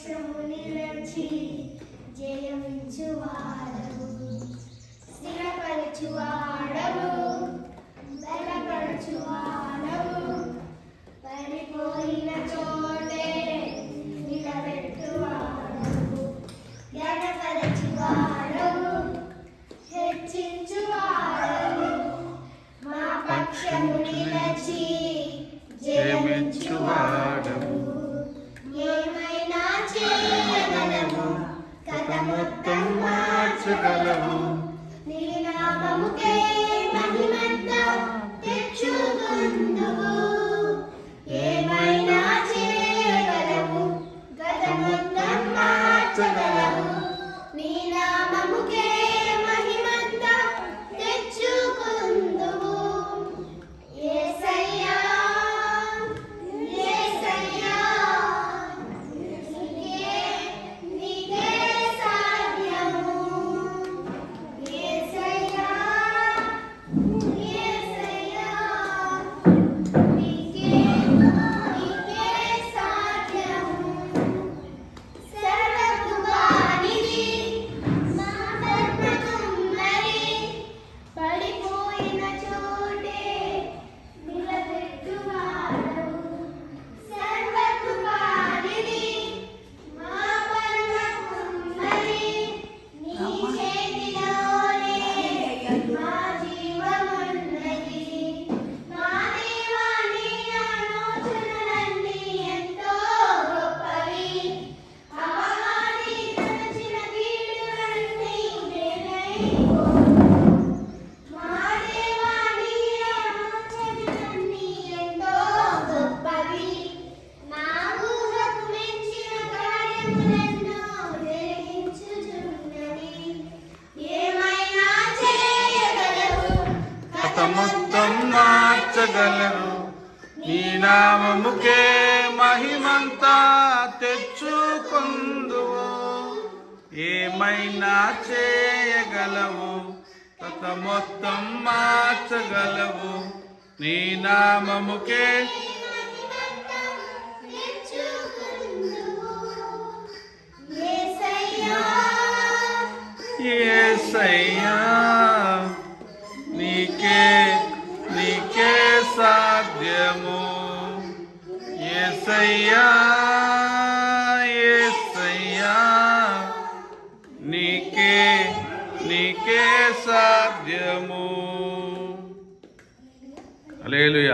పక్షము నిలచి జయమించువాడవు, స్థిరపరచువాడవు, బలపరచువాడవు, పడిపోయిన చోటే నిలబెట్టువాడవు, ఘనపరచువాడవు, హెచ్చించువాడవు, మా పక్షము నిలచి జయమించువాడవు. ఏమైనా చేయగలవు, కథ మొత్తం మార్చగలవు, నీ నామముకే మహిమంతా తెచ్చుకుందువు. ఏమైనా చేయగలవు, కథ మొత్తం మార్చగలవు, నీ నామముకే మహిమంతా తెచ్చుకుందువు. యేసయ్యా యేసయ్యా నీకే సాధ్యము. యేసయ్యా యేసయ్యా నీకే సాధ్యము. సర్వకృపానిధి మా ధర్మకుమ్మరి, పడిపోయిన చోటే నిలబెట్టువాడవు. సర్వకృపానిధి మా పరమకుమ్మరి, నీ చేతిలోనే మా జీవమున్నది. మా దేవా నీ ఆలోచనలన్నీ ఎంతో గొప్పవి, అపవాది తలచిన కీడులన్నీ మేలైపోవు. మా దేవా నీ ఆలోచనలన్నీ ఎంతో గొప్పవి, నా ఊహకు మించిన కార్యములెన్నో జరిగించుచున్నవి. ఏమైనా చేయగలవు, కథ మొత్తం మార్చగలరు, నీ నామముకే మహిమంతా తెచ్చుకుందువు. ఏమైనా చేయగలవు, కథ మొత్తం మార్చగలవు, నీ నామముకే మహిమంతా తెచ్చుకుందువు. యేసయ్యా యేసయ్యా నీకే సాధ్యము. యేసయ్యా యేసయ్యా నీకే సాధ్యము. హల్లెలూయా.